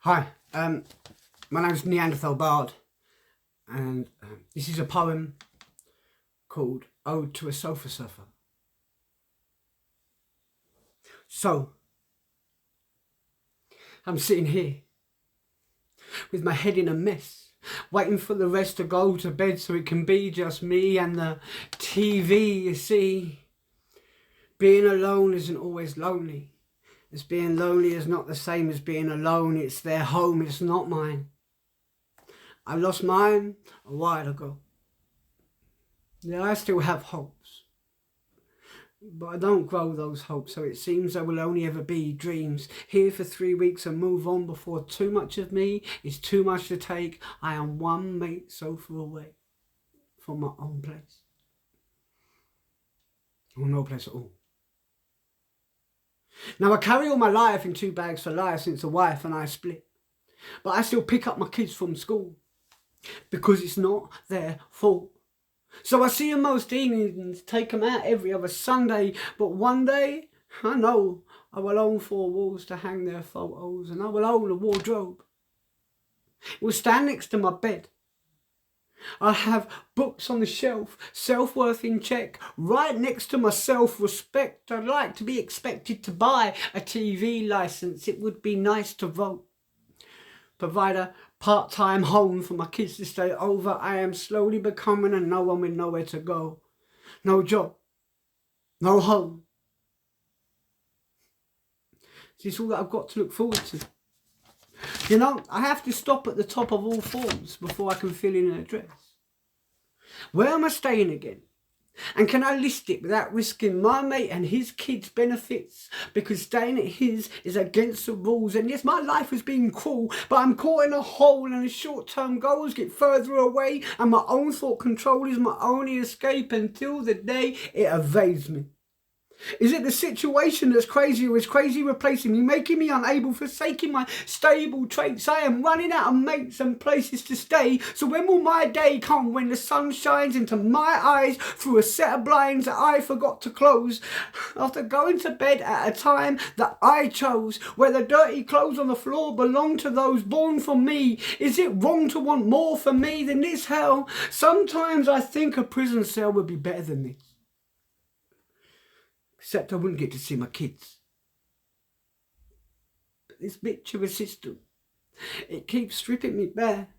Hi, my name's Neanderthal Bard, and this is a poem called Ode to a Sofa Surfer. So, I'm sitting here with my head in a mess, waiting for the rest to go to bed so it can be just me and the TV, you see. Being alone isn't always lonely. As being lonely is not the same as being alone. It's their home, it's not mine. I lost mine a while ago. Yeah, I still have hopes, but I don't grow those hopes, so it seems there will only ever be dreams. Here for 3 weeks and move on before too much of me is too much to take. I am one mate sofa away from my own place. Or no place at all. Now I carry all my life in 2 bags for life since the wife and I split. But I still pick up my kids from school because it's not their fault. So I see them most evenings, take them out every other Sunday. But one day, I know I will own 4 walls to hang their photos, and I will own a wardrobe. It will stand next to my bed. I'll have books on the shelf, self-worth in check, right next to my self-respect. I'd like to be expected to buy a TV licence. It would be nice to vote. Provide a part-time home for my kids to stay over. I am slowly becoming a no one with nowhere to go. No job. No home. This is all that I've got to look forward to. You know, I have to stop at the top of all forms before I can fill in an address. Where am I staying again? And can I list it without risking my mate and his kids' benefits? Because staying at his is against the rules. And yes, my life has been cruel, but I'm caught in a hole and the short-term goals get further away. And my own thought control is my only escape until the day it evades me. Is it the situation that's crazy, or is crazy replacing me, making me unable, forsaking my stable traits? I am running out of mates and places to stay. So when will my day come, when the sun shines into my eyes through a set of blinds that I forgot to close? After going to bed at a time that I chose, where the dirty clothes on the floor belong to those born from me. Is it wrong to want more for me than this hell? Sometimes I think a prison cell would be better than this. Except I wouldn't get to see my kids. But this bitch of a system, it keeps stripping me bare.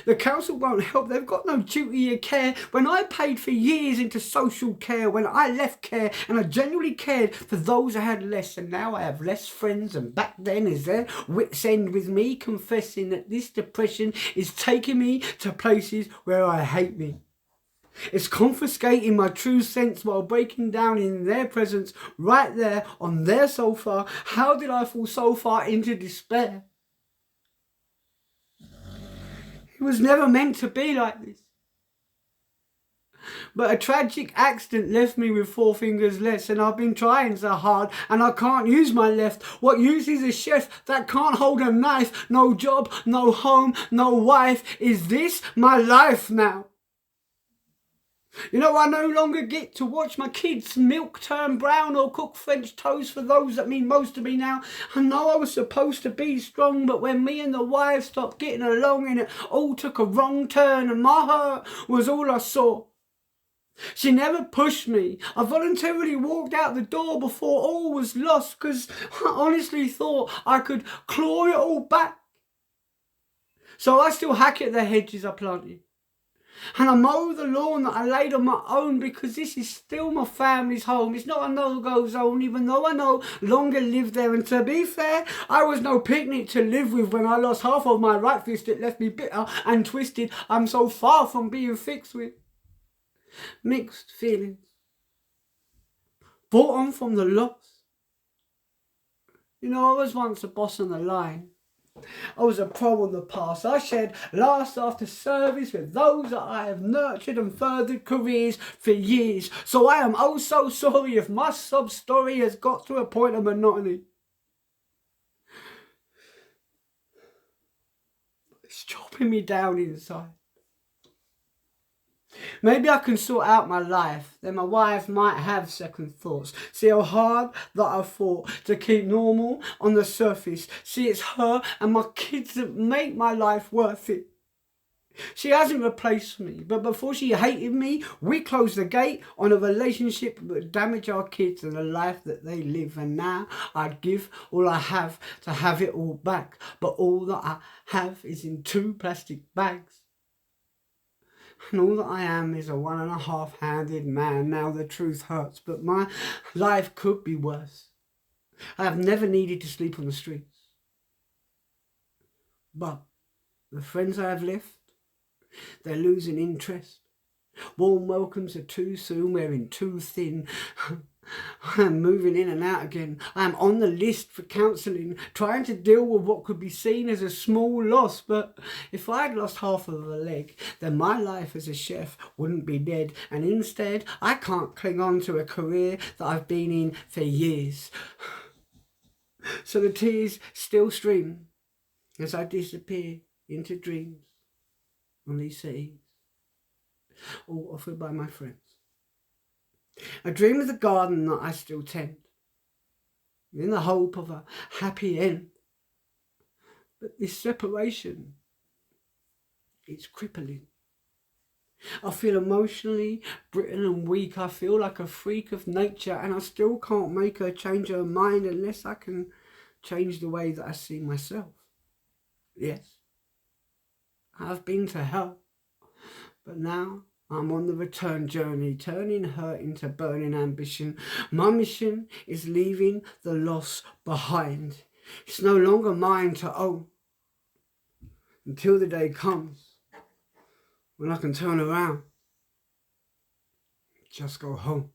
The council won't help, they've got no duty of care. When I paid for years into social care, when I left care and I genuinely cared for those I had less, and now I have less friends, and back then is their wits end with me confessing that this depression is taking me to places where I hate me. It's confiscating my true sense while breaking down in their presence, right there on their sofa. How did I fall so far into despair? It was never meant to be like this. But a tragic accident left me with 4 fingers less, and I've been trying so hard and I can't use my left. What use is a chef that can't hold a knife? No job, no home, no wife. Is this my life now? You know, I no longer get to watch my kids' milk turn brown or cook French toast for those that mean most to me now. I know I was supposed to be strong, but when me and the wife stopped getting along and it all took a wrong turn and my heart was all I saw. She never pushed me. I voluntarily walked out the door before all was lost because I honestly thought I could claw it all back. So I still hack at the hedges I planted. And I mow the lawn that I laid on my own because this is still my family's home. It's not a no-go zone, even though I no longer live there. And to be fair, I was no picnic to live with when I lost half of my right fist. It left me bitter and twisted. I'm so far from being fixed with. Mixed feelings. Brought on from the loss. You know, I was once a boss on the line. I was a pro on the pass. I shared last after service with those that I have nurtured and furthered careers for years. So I am oh so sorry if my sob story has got to a point of monotony. It's chopping me down inside. Maybe I can sort out my life, then my wife might have second thoughts. See how hard that I fought to keep normal on the surface. See, it's her and my kids that make my life worth it. She hasn't replaced me, but before she hated me, we closed the gate on a relationship that would damage our kids and the life that they live. And now I'd give all I have to have it all back, but all that I have is in 2 plastic bags. And all that I am is a 1.5-handed man. Now the truth hurts, but my life could be worse. I have never needed to sleep on the streets. But the friends I have left, they're losing interest. Warm welcomes are too soon, wearing too thin. I am moving in and out again. I am on the list for counselling, trying to deal with what could be seen as a small loss. But if I had lost half of a leg, then my life as a chef wouldn't be dead. And instead, I can't cling on to a career that I've been in for years. So the tears still stream as I disappear into dreams on these cities, all offered by my friends. I dream of the garden that I still tend, in the hope of a happy end. But this separation, it's crippling. I feel emotionally brittle and weak. I feel like a freak of nature, and I still can't make her change her mind unless I can change the way that I see myself. Yes, I've been to hell, but now I'm on the return journey, turning her into burning ambition. My mission is leaving the loss behind. It's no longer mine to own until the day comes when I can turn around, just go home.